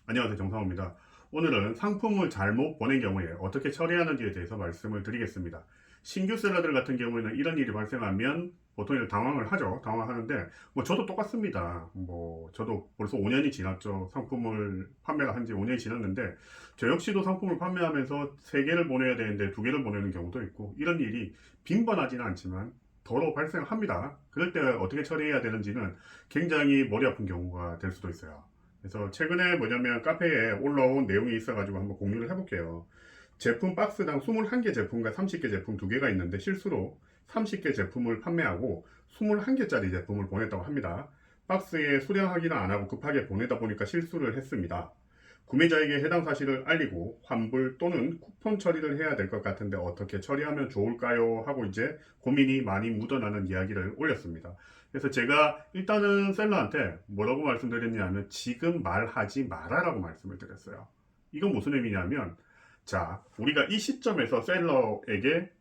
안녕하세요, 정상호입니다. 오늘은 상품을 잘못 보낸 경우에 어떻게 처리하는지에 대해서 말씀을 드리겠습니다. 신규 셀러들 같은 경우에는 이런 일이 발생하면 보통 이렇게 당황을 하죠. 당황하는데 저도 똑같습니다. 저도 벌써 5년이 지났죠. 상품을 판매를 한 지 5년이 지났는데 저 역시도 상품을 판매하면서 3개를 보내야 되는데 2개를 보내는 경우도 있고, 이런 일이 빈번하지는 않지만 더러 발생합니다. 그럴 때 어떻게 처리해야 되는지는 굉장히 머리 아픈 경우가 될 수도 있어요. 그래서 최근에 뭐냐면 카페에 올라온 내용이 있어가지고 한번 공유를 해볼게요. 제품 박스당 21개 제품과 30개 제품 2개가 있는데 실수로 30개 제품을 판매하고 21개짜리 제품을 보냈다고 합니다. 박스에 수량 확인을 안 하고 급하게 보내다 보니까 실수를 했습니다. 구매자에게 해당 사실을 알리고 환불 또는 쿠폰 처리를 해야 될 것 같은데 어떻게 처리하면 좋을까요? 하고 이제 고민이 많이 묻어나는 이야기를 올렸습니다. 그래서 제가 일단은 셀러한테 뭐라고 말씀드렸냐면 지금 말하지 말아라고 말씀을 드렸어요. 이건 무슨 의미냐면, 자, 우리가 이 시점에서 셀러에게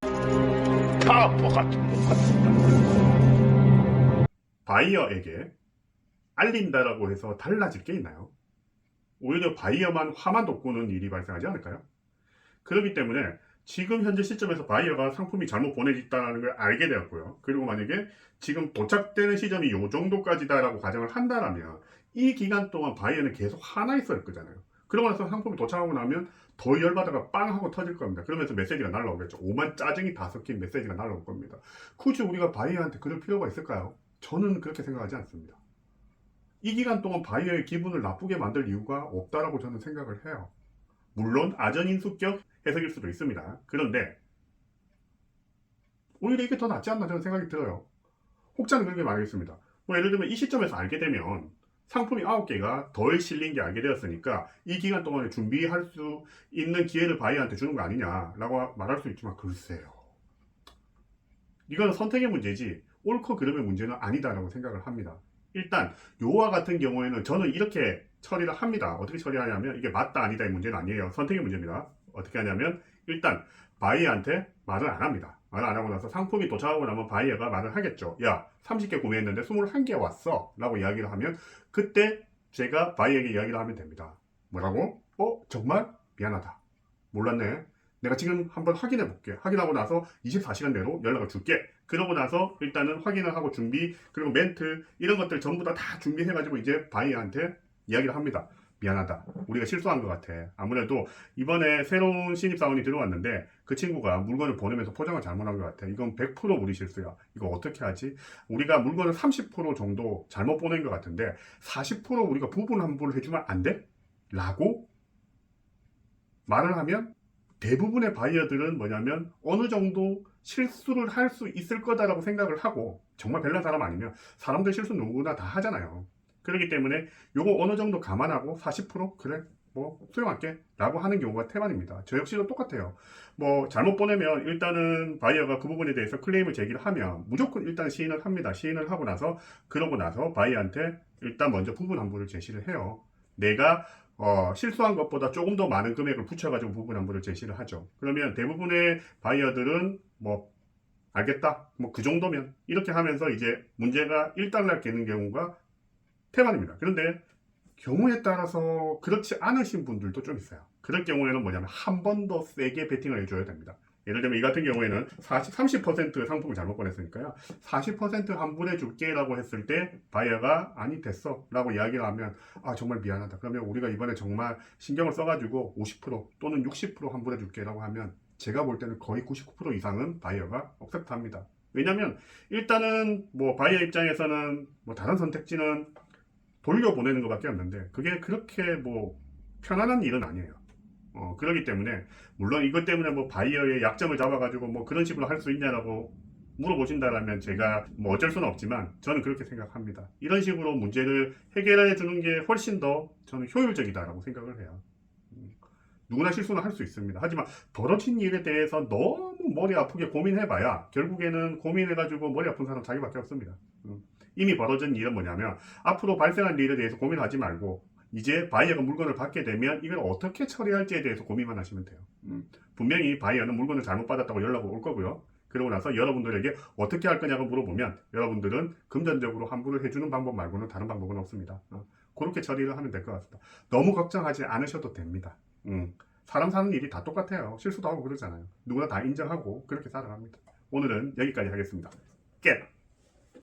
타포 같은 것 같습니다. 바이어에게 알린다라고 해서 달라질 게 있나요? 오히려 바이어만 화만 돋구는 일이 발생하지 않을까요? 그렇기 때문에 지금 현재 시점에서 바이어가 상품이 잘못 보내졌다는 걸 알게 되었고요. 그리고 만약에 지금 도착되는 시점이 이 정도까지다라고 가정을 한다면 이 기간 동안 바이어는 계속 화나 있어야 할 거잖아요. 그러고 나서 상품이 도착하고 나면 더 열받아가 빵 하고 터질 겁니다. 그러면서 메시지가 날라오겠죠. 오만 짜증이 다 섞인 메시지가 날라올 겁니다. 굳이 우리가 바이어한테 그럴 필요가 있을까요? 저는 그렇게 생각하지 않습니다. 이 기간 동안 바이어의 기분을 나쁘게 만들 이유가 없다라고 저는 생각을 해요. 물론 아전인수격 해석일 수도 있습니다. 그런데 오히려 이게 더 낫지 않나 저는 생각이 들어요. 혹자는 그렇게 말하겠습니다. 예를 들면 이 시점에서 알게 되면 상품이 9개가 덜 실린 게 알게 되었으니까 이 기간 동안에 준비할 수 있는 기회를 바이어한테 주는 거 아니냐라고 말할 수 있지만, 글쎄요. 이거는 선택의 문제지 옳고 그름의 문제는 아니다라고 생각을 합니다. 일단 요와 같은 경우에는 저는 이렇게 처리를 합니다. 어떻게 처리하냐면, 이게 맞다 아니다의 문제는 아니에요. 선택의 문제입니다. 어떻게 하냐면, 일단 바이어한테 말을 안 합니다. 말을 안 하고 나서 상품이 도착하고 나면 바이어가 말을 하겠죠. 야, 30개 구매했는데 21개 왔어 라고 이야기를 하면, 그때 제가 바이어에게 이야기를 하면 됩니다. 뭐라고? 정말? 미안하다. 몰랐네. 내가 지금 한번 확인해 볼게. 확인하고 나서 24시간 내로 연락을 줄게. 그러고 나서 일단은 확인을 하고 준비, 그리고 멘트 이런 것들 전부 다 준비해가지고 이제 바이어한테 이야기를 합니다. 미안하다. 우리가 실수한 것 같아. 아무래도 이번에 새로운 신입사원이 들어왔는데 그 친구가 물건을 보내면서 포장을 잘못한 것 같아. 이건 100% 우리 실수야. 이거 어떻게 하지? 우리가 물건을 30% 정도 잘못 보낸 것 같은데 40% 우리가 부분 환불을 해주면 안 돼? 라고 말을 하면 대부분의 바이어들은 뭐냐면 어느 정도 실수를 할 수 있을 거다라고 생각을 하고, 정말 별난 사람 아니면 사람들 실수 누구나 다 하잖아요. 그렇기 때문에 요거 어느 정도 감안하고 40% 그래 수용할게 라고 하는 경우가 태반입니다. 저 역시도 똑같아요. 잘못 보내면 일단은 바이어가 그 부분에 대해서 클레임을 제기를 하면 무조건 일단 시인을 합니다. 시인을 하고 나서, 그러고 나서 바이어한테 일단 먼저 부분 환불을 제시를 해요. 내가 실수한 것보다 조금 더 많은 금액을 붙여가지고 부분 환불을 제시를 하죠. 그러면 대부분의 바이어들은 알겠다, 그 정도면 이렇게 하면서 이제 문제가 일단락 되는 경우가 태반입니다. 그런데 경우에 따라서 그렇지 않으신 분들도 좀 있어요. 그럴 경우에는 뭐냐면 한 번 더 세게 베팅을 해줘야 됩니다. 예를 들면 이 같은 경우에는 30% 상품을 잘못 보냈으니까요. 40% 환불해 줄게 라고 했을 때 바이어가 아니 됐어 라고 이야기를 하면, 정말 미안하다. 그러면 우리가 이번에 정말 신경을 써가지고 50% 또는 60% 환불해 줄게 라고 하면, 제가 볼 때는 거의 99% 이상은 바이어가 억셉트 합니다. 왜냐면 일단은 바이어 입장에서는 다른 선택지는 돌려보내는 것밖에 없는데 그게 그렇게 편안한 일은 아니에요. 그렇기 때문에 물론 이것 때문에 바이어의 약점을 잡아가지고 그런 식으로 할 수 있냐라고 물어보신다라면 제가 어쩔 수는 없지만 저는 그렇게 생각합니다. 이런 식으로 문제를 해결해 주는 게 훨씬 더 저는 효율적이다라고 생각을 해요. 누구나 실수는 할 수 있습니다. 하지만 벌어진 일에 대해서 너무 머리 아프게 고민해봐야 결국에는 고민해가지고 머리 아픈 사람 자기밖에 없습니다. 이미 벌어진 일은 뭐냐면, 앞으로 발생할 일에 대해서 고민하지 말고 이제 바이어가 물건을 받게 되면 이걸 어떻게 처리할지에 대해서 고민만 하시면 돼요. 분명히 바이어는 물건을 잘못 받았다고 연락을 올 거고요. 그러고 나서 여러분들에게 어떻게 할 거냐고 물어보면 여러분들은 금전적으로 환불을 해주는 방법 말고는 다른 방법은 없습니다. 그렇게 처리를 하면 될 것 같습니다. 너무 걱정하지 않으셔도 됩니다. 사람 사는 일이 다 똑같아요. 실수도 하고 그러잖아요. 누구나 다 인정하고 그렇게 살아갑니다. 오늘은 여기까지 하겠습니다. 깨!